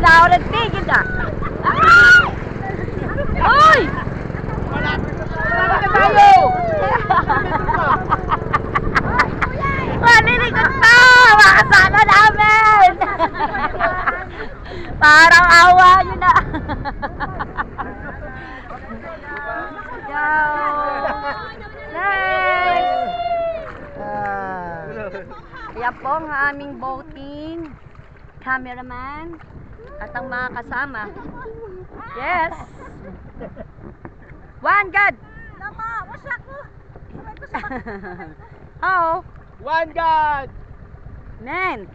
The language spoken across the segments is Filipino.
na ako nagtigil na. Hoy! Malapit na tayo! Malilikot pa! Makasama namin! Parang awa nyo na. Go! Nice! Yan po ang aming boating cameraman at ang mga kasama. Yes! One, good! Lama, wasak mo! Oh! One God! Man!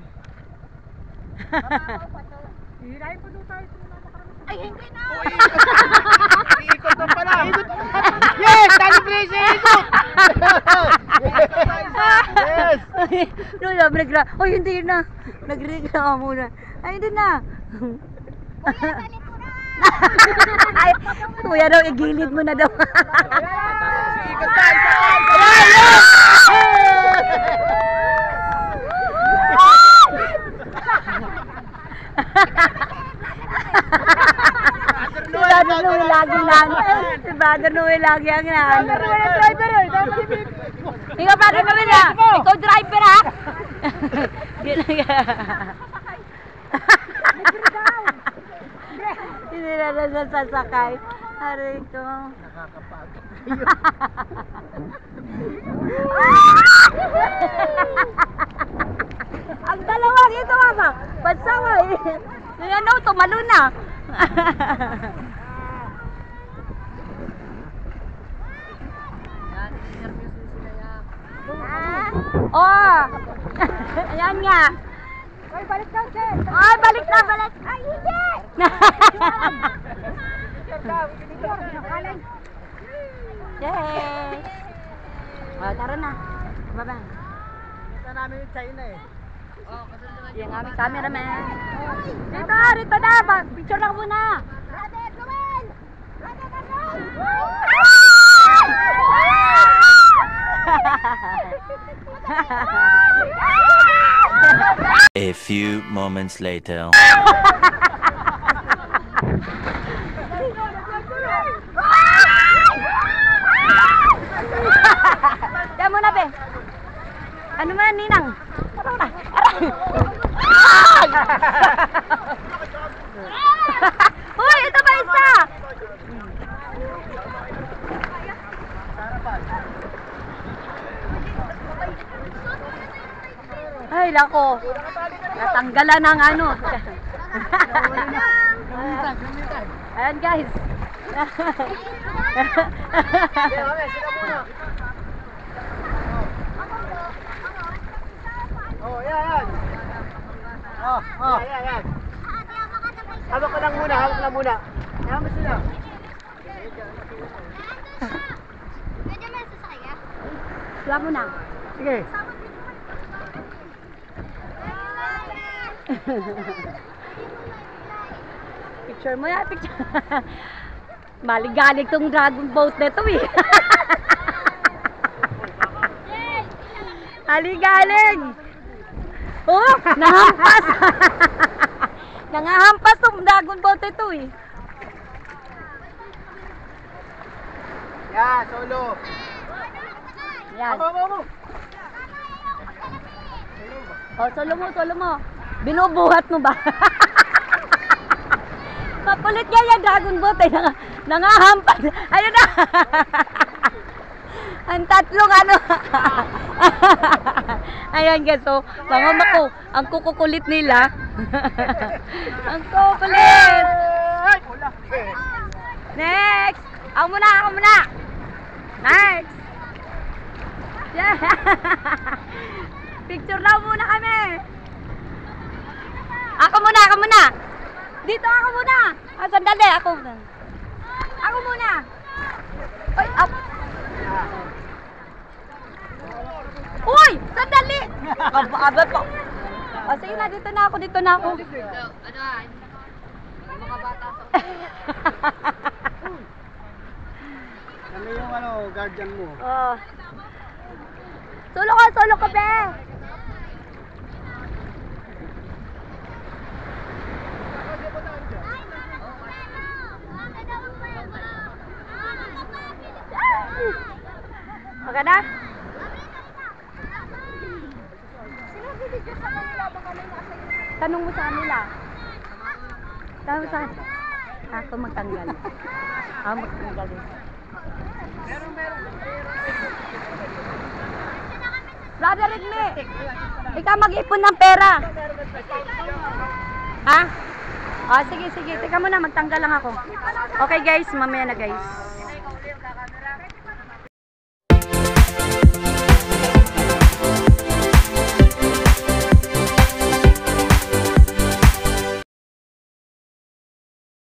Hirahin po doon tayo. Ay, hindi na! Iikot na pala! Yes! Calibration! Ikot! Yes! No, nagreklamo. Oh, hindi na. Nagreklamo muna. Ay, hindi na. Kuya, galit mo na! Ay, kuya daw, igilid mo na daw. Ikot tayo! Si Brother Noel lagi lang. Si Brother Noel lagi ang nan. Ikaw, Brother Noel ha. Ikaw driver ha. Hindi na nasasakay. Aray ko. Nakakapagod. Ang dalawang ito mama. Bansawa eh. Ano, tumalo na. Oh! Ayan nga. Ay, balik daw, sir! Ay, balik na, balik. Ay, hindi! Yay! Oh, tara na. Baba. Kita namin yung China eh. Yung aming cameraman. Rito, rito na. Picture lang muna. Brother Noel! Brother Noel! A few moments later. Diyan muna, be. Ano man, Ninang? Tara na. Uy, ito pa isa. Ay, lako. Natanggalan ng ano. Ayan, guys. Oh, yan. Oh. Yan. Hawak ka lang muna, Hawak mo sila. Pwede mo yung sasakya? Wala mo na. Sige. Picture mo yan, picture. Maligalig tong dragon boat na ito eh. Maligalig. Oh, nahampas. Nangahampas tong dragon boat ito eh. Yan, solo. Yan. Mo. Oh, solo mo. Binubuhat mo ba? Makulit nga yan, dragon boat eh. Nangahampas. Ayun na. Ang tatlong ano. Ayan guys, so, mga ko, ang kukukulit nila. Ang kukulit. Next. Ako muna. Next. Yeah. Picture daw muna kami. Ako muna. Dito ako muna. Sandali, ako muna. Ay, up. Uy, sandali. Aba po. O, sige na, dito na ako. Mga bata sa Ano yung guardian mo? Oh. Solo ka, be. Okay na? Sino bibigyan sa kanila? Baka may nasa iyo. Tanong mo sa kanila. Tanong mo sa kanila. Ako magtanggal. Ako magtanggal. Brother Rigme, ikaw mag-ipon ng pera. Ha? Ah, sige, sige. Teka muna, magtanggal lang ako. Okay guys, mamaya na guys.